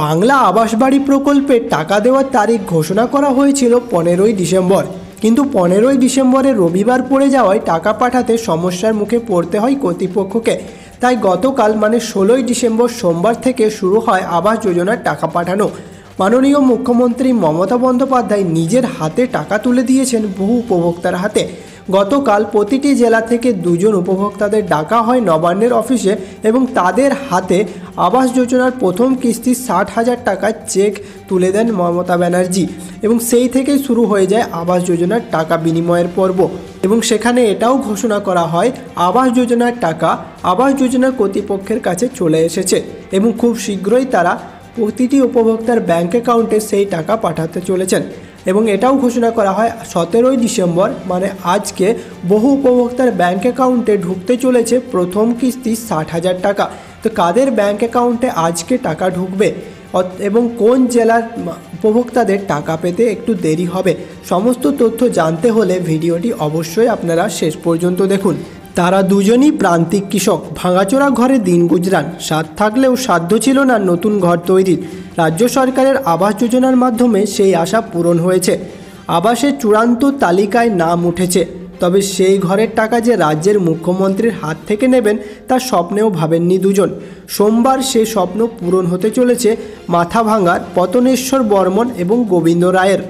বাংলা আবাস বাড়ি প্রকল্পে টাকা দেওয়ার তারিখ ঘোষণা করা হয়েছিল 15ই ডিসেম্বর, কিন্তু 15ই ডিসেম্বরে রবিবার পড়ে যাওয়ায় টাকা পাঠাতে সমস্যার মুখে পড়তে হয় কর্তৃপক্ষকে। তাই গতকাল মানে 16ই ডিসেম্বর সোমবার থেকে শুরু হয় আবাস যোজনার টাকা পাঠানো। মাননীয় মুখ্যমন্ত্রী মমতা বন্দ্যোপাধ্যায় নিজের হাতে টাকা তুলে দিয়েছেন বহু উপভোক্তার হাতে। গতকাল প্রতিটি জেলা থেকে 2 জন উপভোক্তাদের ডাকা হয় নবান্নের অফিসে এবং তাদের হাতে আবাস যোজনার প্রথম কিস্তি 60,000 টাকার চেক তুলে দেন মমতা ব্যানার্জি এবং সেই থেকেই শুরু হয়ে যায় আবাস যোজনার টাকা বিনিময়ের পর্ব। এবং সেখানে এটাও ঘোষণা করা হয় আবাস যোজনার টাকা আবাস যোজনার কর্তৃপক্ষের কাছে চলে এসেছে এবং খুব শীঘ্রই তারা প্রতিটি উপভোক্তার ব্যাঙ্ক অ্যাকাউন্টে সেই টাকা পাঠাতে চলেছেন। এবং এটাও ঘোষণা করা হয় 17ই ডিসেম্বর মানে আজকে বহু উপভোক্তার ব্যাঙ্ক অ্যাকাউন্টে ঢুকতে চলেছে প্রথম কিস্তি 60,000 টাকা। তো কাদের ব্যাঙ্ক অ্যাকাউন্টে আজকে টাকা ঢুকবে এবং কোন জেলার উপভোক্তাদের টাকা পেতে একটু দেরি হবে, সমস্ত তথ্য জানতে হলে ভিডিওটি অবশ্যই আপনারা শেষ পর্যন্ত দেখুন। তারা দুজনই প্রান্তিক কৃষক, ভাঙাচোরা ঘরে দিন গুজরান, স্বাদ থাকলেও সাধ্য ছিল না নতুন ঘর তৈরির। রাজ্য সরকারের আবাস যোজনার মাধ্যমে সেই আশা পূরণ হয়েছে। আবাসের চূড়ান্ত তালিকায় নাম উঠেছে, তবে সেই ঘরের টাকা যে রাজ্যের মুখ্যমন্ত্রীর হাত থেকে নেবেন তা স্বপ্নেও ভাবেননি দুজন। সোমবার সে স্বপ্ন পূরণ হতে চলেছে মাথাভাঙার পতনেশ্বর বর্মন এবং গোবিন্দ রায়ের।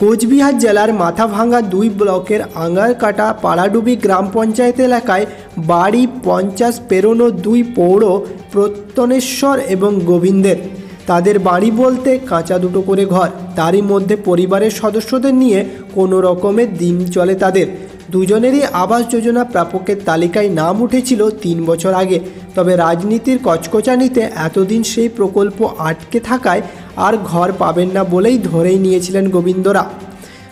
কোচবিহার জেলার মাথাভাঙা 2 ব্লকের আঙ্গারকাটা পাড়াডুবি গ্রাম পঞ্চায়েত এলাকায় বাড়ি 50 পেরোনো 2 পৌর পতনেশ্বর এবং গোবিন্দের। তাদের বাড়ি বলতে কাঁচা 2টো করে ঘর, তারই মধ্যে পরিবারের সদস্যদের নিয়ে কোনো রকমের দিন চলে তাদের। দুজনেরই আবাস যোজনা প্রাপকের তালিকায় নাম উঠেছিল 3 বছর আগে, তবে রাজনীতির কচকচানিতে এতদিন সেই প্রকল্প আটকে থাকায় আর ঘর পাবেন না বলেই ধরেই নিয়েছিলেন গোবিন্দরা।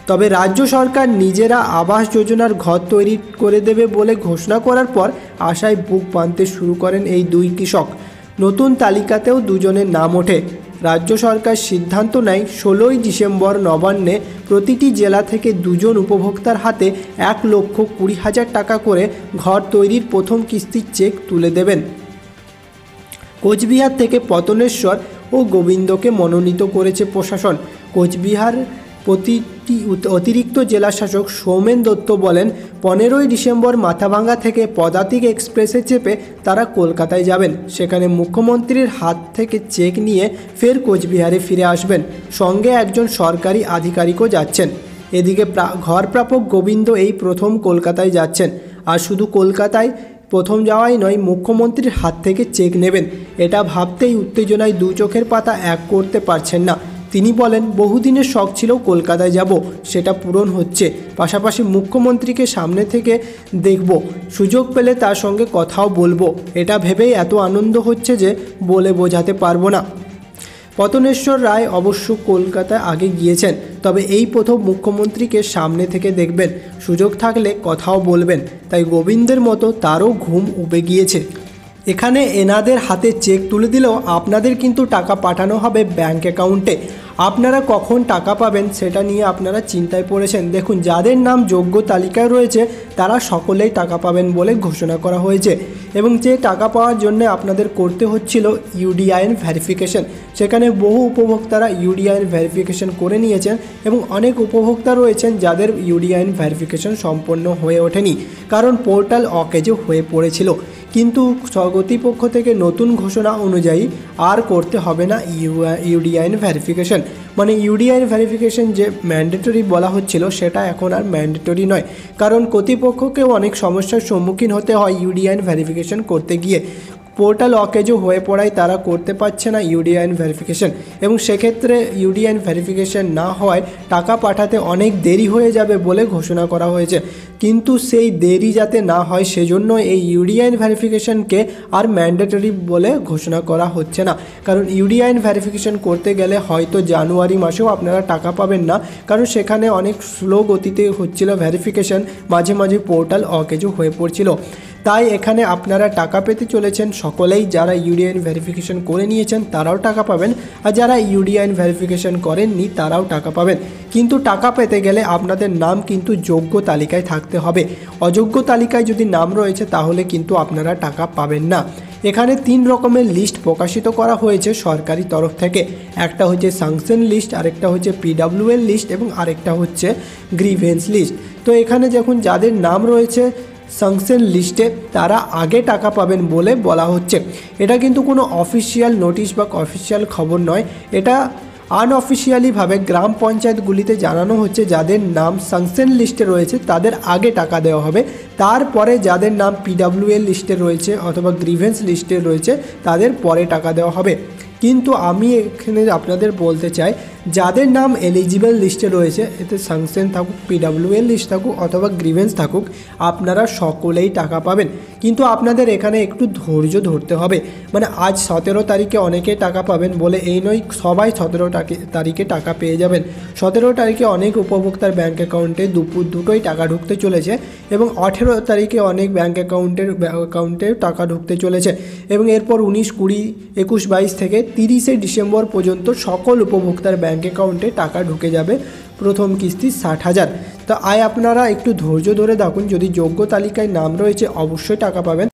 তবে রাজ্য সরকার নিজেরা আবাস যোজনার ঘর তৈরি করে দেবে বলে ঘোষণা করার পর আশায় বুক বাঁধতে শুরু করেন এই 2 কৃষক। নতুন তালিকাতেও দুজনের নাম ওঠে। রাজ্য সরকার সিদ্ধান্ত নেয় 16ই ডিসেম্বর নবান্নে প্রতিটি জেলা থেকে 2 জন উপভোক্তার হাতে 1,20,000 টাকা করে ঘর তৈরির প্রথম কিস্তির চেক তুলে দেবেন। কোচবিহার থেকে পতনেশ্বর ও গোবিন্দকে মনোনীত করেছে প্রশাসন। কোচবিহার অতিরিক্ত জেলাশাসক সৌমেন দত্ত বলেন, 15ই ডিসেম্বর মাথাভাঙা থেকে পদাতিক এক্সপ্রেসে চেপে তারা কলকাতায় যাবেন। সেখানে মুখ্যমন্ত্রীর হাত থেকে চেক নিয়ে ফের কোচবিহারে ফিরে আসবেন। সঙ্গে একজন সরকারি আধিকারিকও যাচ্ছেন। এদিকে ঘর প্রাপক গোবিন্দ এই প্রথম কলকাতায় যাচ্ছেন। আর শুধু কলকাতায় প্রথম যাওয়াই নয়, মুখ্যমন্ত্রীর হাত থেকে চেক নেবেন। এটা ভাবতেই উত্তেজনায় 2 চোখের পাতা এক করতে পারছেন না। তিনি বলেন, বহুদিনের শখ ছিল কলকাতায় যাব, সেটা পূরণ হচ্ছে। পাশাপাশি মুখ্যমন্ত্রীকে সামনে থেকে দেখব, সুযোগ পেলে তার সঙ্গে কথাও বলবো। এটা ভেবেই এত আনন্দ হচ্ছে যে বলে বোঝাতে পারবো না। পতনেশ্বর রায় অবশ্য কলকাতায় আগে গিয়েছেন, তবে এই প্রথম মুখ্যমন্ত্রীকে সামনে থেকে দেখবেন, সুযোগ থাকলে কথাও বলবেন। তাই গোবিন্দের মতো তারও ঘুম উবে গিয়েছে। এখানে এনাদের হাতে চেক তুলে দিলেও আপনাদের কিন্তু টাকা পাঠানো হবে ব্যাঙ্ক অ্যাকাউন্টে। আপনারা কখন টাকা পাবেন সেটা নিয়ে আপনারা চিন্তায় পড়েছেন। দেখুন, যাদের নাম যোগ্য তালিকায় রয়েছে তারা সকলেই টাকা পাবেন বলে ঘোষণা করা হয়েছে। এবং যে টাকা পাওয়ার জন্য আপনাদের করতে হচ্ছিল ইউডিআইএন ভেরিফিকেশন, সেখানে বহু উপভোক্তারা ইউডিআইএন ভেরিফিকেশন করে নিয়েছেন এবং অনেক উপভোক্তা রয়েছেন যাদের ইউডিআইএন ভেরিফিকেশন সম্পন্ন হয়ে ওঠেনি, কারণ পোর্টাল অকেজো হয়ে পড়েছিল। কিন্তু কর্তৃপক্ষ থেকে নতুন ঘোষণা অনুযায়ী আর করতে হবে না ইউডিআইএন ভেরিফিকেশন। মানে ইউডিআইএন ভেরিফিকেশন যে ম্যান্ডেটরি বলা হচ্ছিল সেটা এখন আর ম্যান্ডেটরি নয়, কারণ কর্তৃপক্ষকেও অনেক সমস্যার সম্মুখীন হতে হয় ইউডিআইএন ভেরিফিকেশন করতে গিয়ে। পোর্টাল অকেজো হয়ে পড়ায় তারা করতে পারছে না ইউডিআইএন ভেরিফিকেশন এবং সেক্ষেত্রে ইউডিআইএন ভেরিফিকেশন না হওয়ায় টাকা পাঠাতে অনেক দেরি হয়ে যাবে বলে ঘোষণা করা হয়েছে। কিন্তু সেই দেরি যাতে না হয় সেজন্য এই ইউডিআইএন ভেরিফিকেশনকে আর ম্যান্ডেটরি বলে ঘোষণা করা হচ্ছে না। কারণ ইউডিআইএন ভেরিফিকেশন করতে গেলে হয়তো জানুয়ারি মাসেও আপনারা টাকা পাবেন না, কারণ সেখানে অনেক স্লো গতিতে হচ্ছিল ভেরিফিকেশন, মাঝে মাঝে পোর্টাল অকেজো হয়ে পড়ছিল। তাই এখানে আপনারা টাকা পেতে চলেছেন সকলেই। যারা ইউডিআইএন ভেরিফিকেশন করে নিয়েছেন তারাও টাকা পাবেন, আর যারা ইউডিআইএন ভেরিফিকেশন করেননি তারাও টাকা পাবেন। কিন্তু টাকা পেতে গেলে আপনাদের নাম কিন্তু যোগ্য তালিকায় থাকতে হবে। অযোগ্য তালিকায় যদি নাম রয়েছে তাহলে কিন্তু আপনারা টাকা পাবেন না। এখানে 3 রকমের লিস্ট প্রকাশিত করা হয়েছে সরকারি তরফ থেকে। একটা হচ্ছে স্যাংশন লিস্ট, আরেকটা হচ্ছে পিডব্লিউএল লিস্ট এবং আরেকটা হচ্ছে গ্রিভেন্স লিস্ট। তো এখানে যখন যাদের নাম রয়েছে স্যাংশন লিস্টে তারা আগে টাকা পাবেন বলে বলা হচ্ছে। এটা কিন্তু কোনো অফিসিয়াল নোটিশ বা অফিসিয়াল খবর নয়, এটা আনঅফিসিয়ালিভাবে গ্রাম পঞ্চায়েতগুলিতে জানানো হচ্ছে যাদের নাম স্যাংশন লিস্টে রয়েছে তাদের আগে টাকা দেওয়া হবে, তারপরে যাদের নাম পিডব্লিউএল লিস্টে রয়েছে অথবা গ্রিভেন্স লিস্টে রয়েছে তাদের পরে টাকা দেওয়া হবে। কিন্তু আমি এখানে আপনাদের বলতে চাই, যাদের নাম এলিজিবল লিস্টে রয়েছে, এতে স্যাংশন থাকুক, পিডব্লিউএল লিস্ট থাকুক অথবা গ্রিভেন্স থাকুক, আপনারা সকলেই টাকা পাবেন। কিন্তু আপনাদের এখানে একটু ধৈর্য ধরতে হবে। মানে আজ 17 তারিখে অনেকে টাকা পাবেন বলে এই নয় সবাই 17 তারিখে টাকা পেয়ে যাবেন। 17 তারিখে অনেক উপভোক্তার ব্যাঙ্ক অ্যাকাউন্টে দুপুর দুটোই টাকা ঢুকতে চলেছে এবং 18 তারিখে অনেক ব্যাঙ্ক অ্যাকাউন্টে টাকা ঢুকতে চলেছে এবং এরপর 19, 20, 21, 22 থেকে 30শে ডিসেম্বর পর্যন্ত সকল উপভোক্তার ব্যাঙ্ক অ্যাকাউন্টে টাকা ঢুকে যাবে। প্রথম কিস্তি 60,000। তো আপনারা একটু ধৈর্য ধরে দেখুন, যদি যোগ্য তালিকায় নাম রয়েছে অবশ্যই টাকা পাবেন।